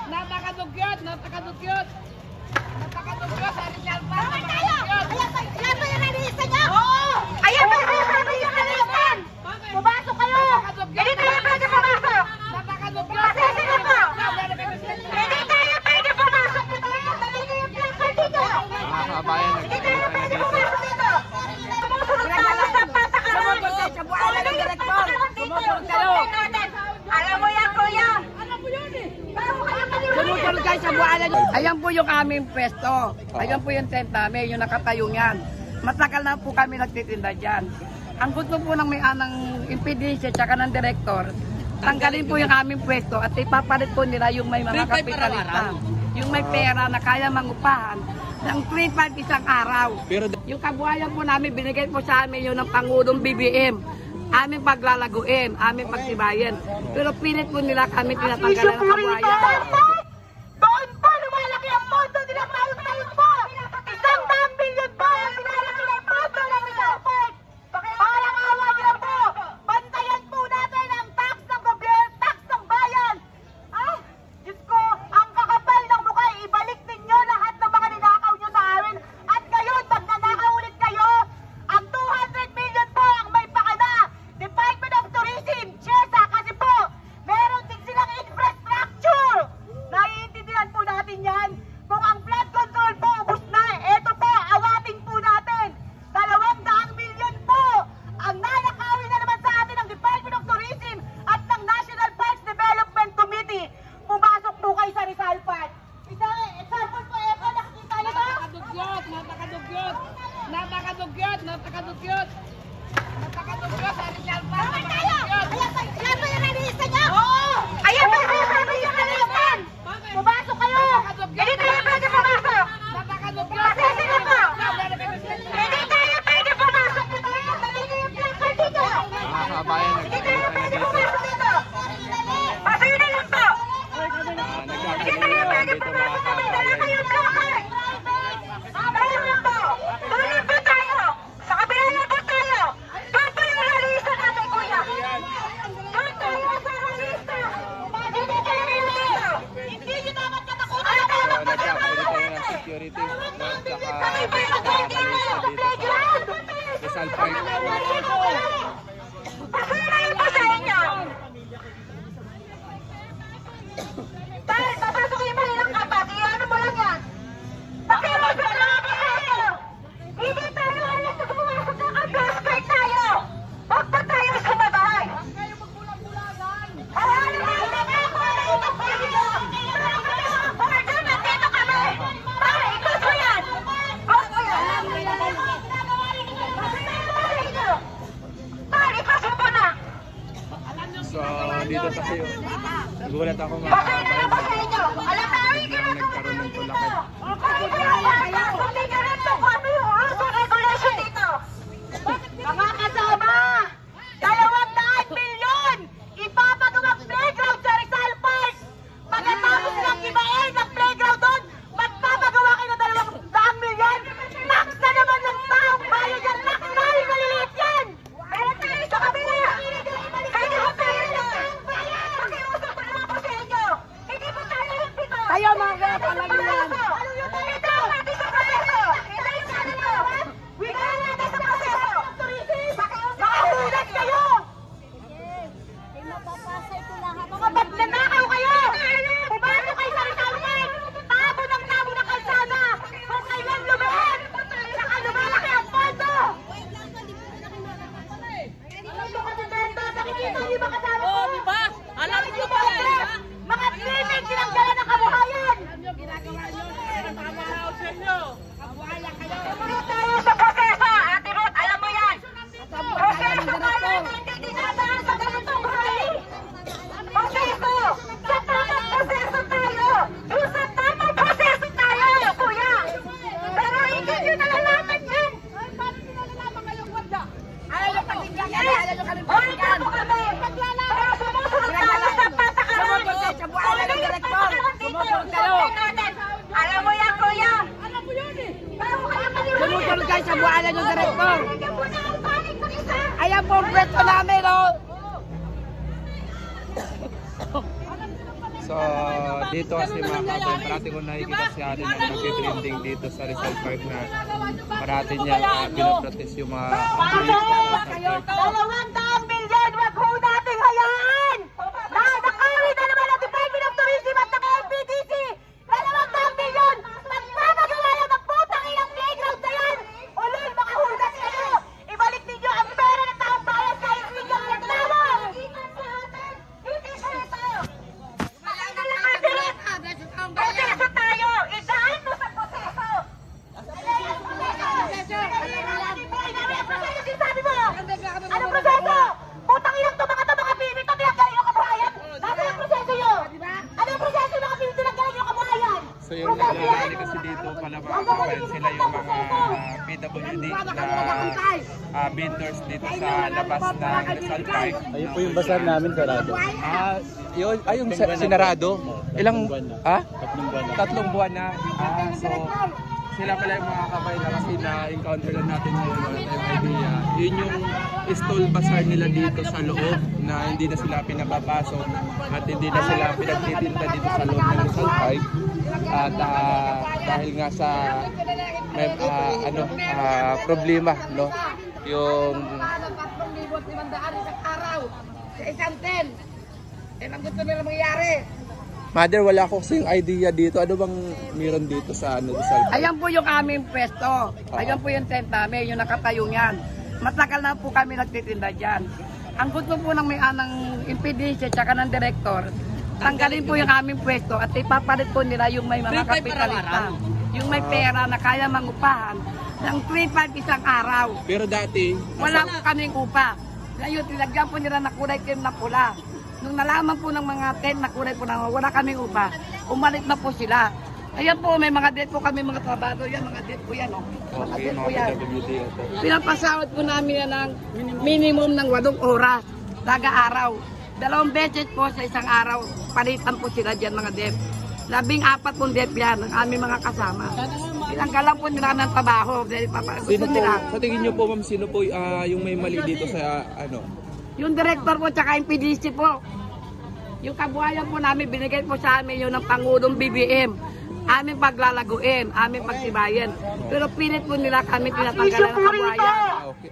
Napakadugyot, napakadugyot. Napakadugyot, Ari Salpa. Ayan ba yung nalista niya? Oo! Ayan ba yung nalista? Pumasok kayo! Hindi tayo pwede pumasok! Napakadugyot. Pasensya na po! Hindi tayo pwede pumasok dito! Dali niyo yung placard dito! Hindi tayo pwede pumasok dito! Sumusunod tayo sa patakaran! Sa buhala ng direktor. Sumusunod kayo. Alam mo yan, kuya! Sumusunod kayo sa buhala. Ayan po yung aming pwesto. Ayan po yung tent namin, yung nakatayo yan. Matagal na po kami nagtitinda dyan. Ang gusto po ng may-anang impedisya tsaka ng direktor, tanggalin po yung aming pwesto at ipapalit po nila yung may mga kapitalista. Yung may pera na kaya mangupahan ng 3-5 isang araw. Yung kabuhayan po namin, binigay po sa amin yun ng Pangulong BBM. Aming paglalaguin, aming pagtibayan. Pero pilit po nila kami tinatanggalan ng kabuhayan. Doon po lumalaki ang pondo nila tayo po! 100 milyon po ang nilalaki ng pondo ng Salpag! Parang awa niyo po! Bantayan po natin ang tax ng gobyerno, tax ng bayan! Ah, Diyos ko, ang kakapal ng mukha, ibalik ninyo lahat ng mga ninakaw nyo sa amin. At ngayon, pag nanakaw ulit kayo, ang 200 million po ang may pakana. Department of Tourism, CHESA, kasi po, meron din silang infrastructure. Naiintindihan po natin yan. Kung ang flood control po ubos na, eto po, awating po natin. 200 million po ang nanakawin na naman sa atin ng Department of Tourism at ng National Parks Development Committee. Pumasok po kayo sa Rizal Park. Isang example po, eto, nakikita niyo ba? Napakadugyot, napakadugyot. Napakadugyot, napakadugyot. Napakadugyot, Ari Salpa. Ayan ba yung nalista niya? Oo! Ayan ba yung nalista? Pumasok kayo! Hindi tayo pwede pumasok! Napakadugyot. Pasensya na po! Hindi tayo pwede pumasok dito! Dali niyo yung placard dito! Hindi tayo pwede pumasok dito! Pasensya na lang po! Hindi tayo pwede pumasok dito! Dala kayo yung placard! Dali lang po! Tuloy po tayo! Sa kabila lang po tayo! Doon po yung nalista natin, kuya! Doon tayo sa nalista! Hindi tayo nalista! Hindi nyo dapat katakutan! Ano dapat katakutan? Security at Kami ba yung nag-order sa playground? Rizal Park. Pasalain po sa inyo! Dahil papasok yung mahilang kapat, ano mo lang yan? Pakiusap lang ako sa inyo! Hindi tayo alas na pumasok ng ka-prospect tayo! Huwag pa tayo sumabahay! Huwag kayo magbulag-bulagan! Ano ba? Hindi na ako alam ito po dito! Order, nandito kami! Para ikot mo yan! Huwag mo yan! Para ipasok mo na! So, dito tayo. Nagulat ako mga Pasensya na ba sa inyo? Alam na yung ginagawa namin dito! Hindi ka rin kung ano yung rules and regulation dito! Mga kasama! 200 milyon! Ipapagawang playground sa Rizal Park! Pagkatapos ng ibain ng playground doon, magpapagawa kayo ng 200 milyon! Max na naman ng taong bayan yan! Max na yung maliliit yan! Meron tayo sa kabila! Kaya ho tayo lang! Pakiusap pa naman po sa inyo! Hindi po tayo nagpito! Kayo mga kapalagian. Ito! Natin sa proseso! Ito yung ano nyo! Wigala natin sa proseso! Makahulat kayo! Mga bagnanakaw kayo! Pumasok kayo sa Rizal Park! Tabo ng kalsada! Kung kailan lumihan! Saka lumalaki ang pondo! Nakikita niyo ba kasama ko? Oo, di ba? Alam niyo ba yan? Mga clinic tinanggalan ng kabuhayan! Ginagawa nyo. Tama na ako sa inyo. Kabuhayan kayo. Tuloy tayo sa proseso, Ate Ruth, alam mo yan! Sa buhayan ng Proseso tayo direktor. na hindi dinadaan sa ganitong rally! Proseso! Sa tamang proseso tayo! Doon sa tamang proseso tayo, kuya! Pero hindi nyo nalalaman yan! Paano nyo nalalaman kayong wanda? Ayaw nyo pagbigyan. Yes! Ayaw nyo kami Ulitin pagbigyan. mo kami! Pero sumusunod tayo sa patakaran! Sumusunod kayo sa buhala ng direktor. Sumusunod kayo. Alam mo yan, kuya! Alam mo yun eh. Pero kayo maniwala! Sumusunod kayo sa buhala ng direktor. Hindi po na ang panig ng isa! Ayan po ang pwesto namin, oh. So, dito kasi mga kabayan, parati ko nakikita si ate na nag-trending dito sa Rizal Park na parati niya pinoprotest yung mga activists sa Rizal Park. 200 milyon, wag ho nating hayaan! Nakakari na naman ang Department of Tourism at naka-LPDC! 200 milyon! Magpapagawa lang ng putang ilang playground na yan! Ulol, mga hudas kayo! Ibalik ninyo ang pera ng taong bayan sa inyong reklamo! Proseso tayo! Idaan mo sa proseso! Sabi mo! Anong proseso? Putang ilang to mga pili to tinanggalin yung kabuhayan! Nasa yung proseso yun? Anong proseso mga pili tinanggalin yung kabuhayan? So yung naglalali kasi dito pala mga kabayan, sila yung mga PWD na vendors dito sa labas ng Rizal Park. Ayun po yung bazaar namin, sarado. Yun, yung sinarado. Ilang, Tatlong buwan na. 3 buwan na. So, sila pala yung mga kabayan na kasi na-encounter lang natin ngayon, wala tayong idea. Yun yung stall bazaar nila dito sa loob na hindi na sila pinapapasok at hindi na sila pinagtitinda dito sa loob ng Rizal Park. At dahil nga sa may, problema, no? Yung 3,500 isang araw sa isang tent. Yan ang gusto nila mangyari. Mother, wala ko kasing idea dito. Ano bang meron dito sa Rizal Park? Ayan po yung aming pwesto. Ayan po yung tent namin, yung nakatayong yan. Matagal na po kami nagtitinda dyan. Ang gusto po ng may anang impedisya tsaka ng direktor, tanggalin po yung aming pwesto at ipapalit po nila yung may mga kapitalista. Yung may pera na kaya mangupahan ng 3,500 isang araw. Pero dati, Wala po kaming upa. Ngayon, tinagyan po nila na kulay cream na pula. Nung nalaman po ng mga tent na kulay po na wala kaming upa, umalik na po sila. Ayan po, may mga date po kami mga trabaho. Yan, mga date po yan. Oh. Mga okay, date po mga yan. PWD. Pinapasahod po namin yan ng minimum ng 8 oras, taga-araw. 2 beses po sa isang araw, palitan po sila dyan mga dep. 14 pong dep yan, ang aming mga kasama. Tinanggalan po nila ng trabaho dahil Sino gusto po, nila. sa tingin niyo po ma'am, sino po yung may mali dito sa ano? Yung director po tsaka yung PDC po. Yung kabuhayan po namin, binigay po sa amin yun ng Pangulong BBM. Aming paglalaguin, aming pagtibayan. Pero pilit po nila kami tinatanggalan ng kabuhayan. Okay.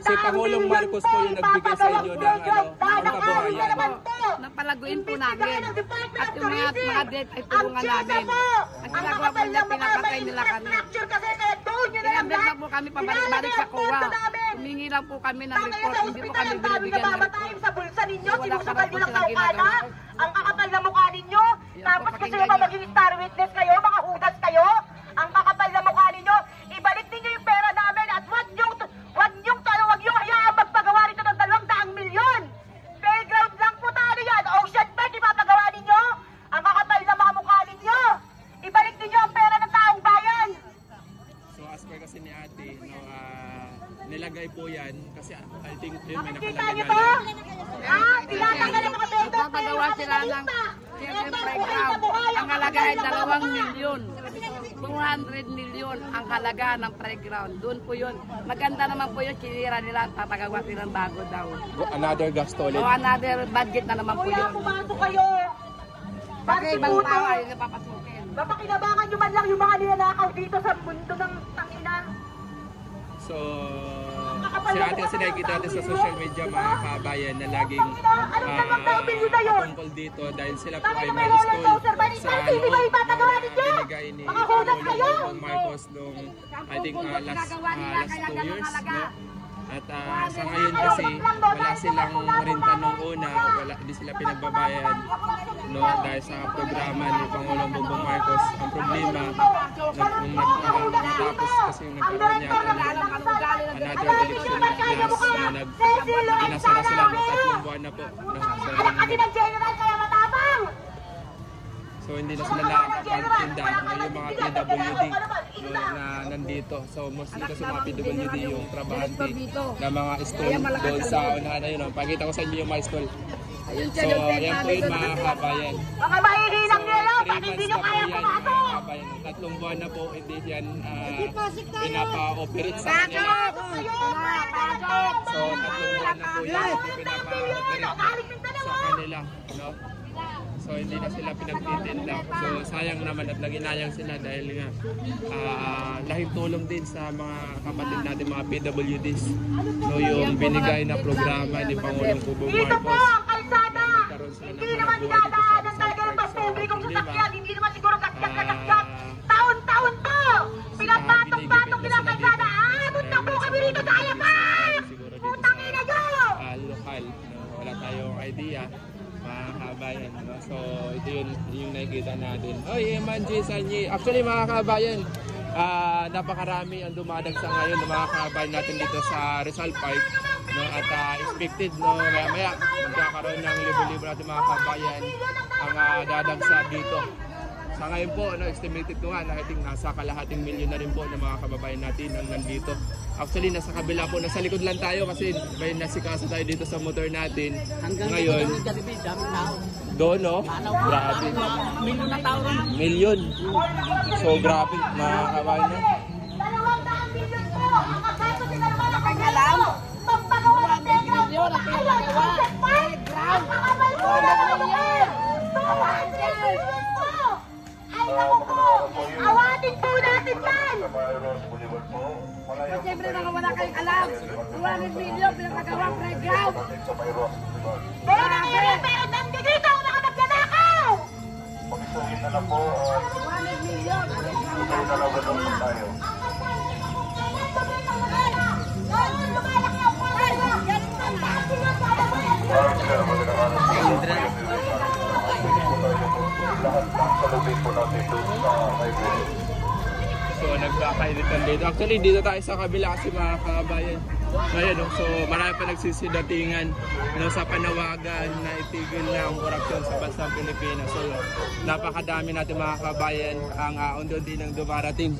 Si Pangulong Marcos po yung nagbigay sa inyo ng kabuhayan. Napalaguin po namin. At yung mga debt ay tulungan namin. At ginagawa po nila, pinapatay nila kami. Tinablet na po kami pabalik-balik sa COA. Humingi lang po kami ng report, hindi po kami binibigyan ng report. Sa bulsa ninyo, sinusukal nyo lang kaukala, ang kakapal na mukha ninyo, tapos gusto nyo pa maging star witness kayo, mga hudas kayo, ang kakapal na mukha ninyo, ibalik ninyo yung pera namin at wag nyong hayaan magpagawa rito ng 200 milyon. Playground lang po tayo yan, Ocean Park, ipapagawa ninyo, ang kakapal na mga mukha ninyo, ibalik ninyo ang pera ng taong bayan. So as per kasi ni ate, no, nilagay po yan kasi I think yun may nakalagay Nakikita nyo to? Tinatanggal ang mga bento. Magpapagawa sila ng children playground. Ang halaga ay 2 milyon. 200 milyon ang halaga ng playground. Doon po yun. Maganda naman po yun. Sinira nila at papagawa silang bago daw. another gasto ulit. O another budget na naman po Kuya, yun. pumasok kayo. Kasi ibang Puto. tao ay napapasukin. Mapakinabangan nyo man lang yung mga ninanakaw dito sa mundo ng tangina. So, si ate kasi nakikita natin sa social media mga kabayan na laging tungkol dito dahil sila po ay may stall sa loob na binigay ni Pangulong Marcos noong I think last 2 years. No? At sa ngayon kasi wala silang renta nung una, hindi sila pinagbabayan no, dahil sa programa ni Pangulong Bongbong Marcos. Ang problema, nung natapos kasi yung nagkaroon niya another election na pinasara sila ng 3 buwan na po. No? So hindi na sila nakakapagtinda yung mga PWD no, na nandito. So mostly kasi mga PWD yung trabahante na mga stall doon sa unahan na yun. No? Pakita ko sa inyo yung mga stall. So yan po yung mga kabayan. Mga mahihinang nila, 3 pag hindi months nyo na po kaya yan mga pumasok. kabayan. 3 buwan na po hindi yan pinapa-operate sa kanila. So 3 buwan na po yan hindi pinapa-operate sa kanila. No? So hindi na sila pinagtitinda. So sayang naman at naginayang sila dahil nga lahing tulong din sa mga kapatid natin, mga PWDs. No, yung binigay na programa ni Pangulong Bongbong Dito po Marcos. ang kalsada. Hindi naman dinadaanan talaga ng pastebrikong sasakyan. Hindi naman siguro kasyak. Taon-taon po. Pinapatong-patong nila ang kalsada. Doon na po kami rito sa Ayapan. Siguro dito Putang ina nyo. sa lokal, no? Wala tayong idea, mga kabayan, no? So ito yung nakikita natin. Oy, Emanji Sanyi. Actually mga kabayan, napakarami ang dumadagsa ngayon ng mga kabayan natin dito sa Rizal Park, no? At expected, no, maya magkakaroon ng libo-libo natin mga kabayan ang dadagsa dito. Sa ngayon po, estimated ko nga, nasa kalahating milyon na rin po ng mga kababayan natin ang nandito. Actually, nasa kabila po, nasa likod lang tayo kasi may nasikaso tayo dito sa motor natin. Ngayon, doon, no? Grabe. Milyon na tao rin. Milyon. So, grabe, mga kababayan. 200 milyon po. Ang kasato sila naman ang kanyang magpagawa ng playground. Milyon ang pinagawa. Ang kakabal po na naman. 200 milyon po. Ay naku po. Awatin po natin yan. Siyempre mga wala kayong alam. 200 milyon pinagagawa playground. Pero nangyayari pero nandito ako nakapagdanakaw. 200 milyon. So nagkakainitan dito. Actually dito tayo sa kabila kasi mga kabayan. Ngayon, no? So marami pa nagsisidatingan, no, sa panawagan na itigil na ang korupsyon sa bansang Pilipinas. So napakadami natin mga kabayan ang undo din ang dumarating.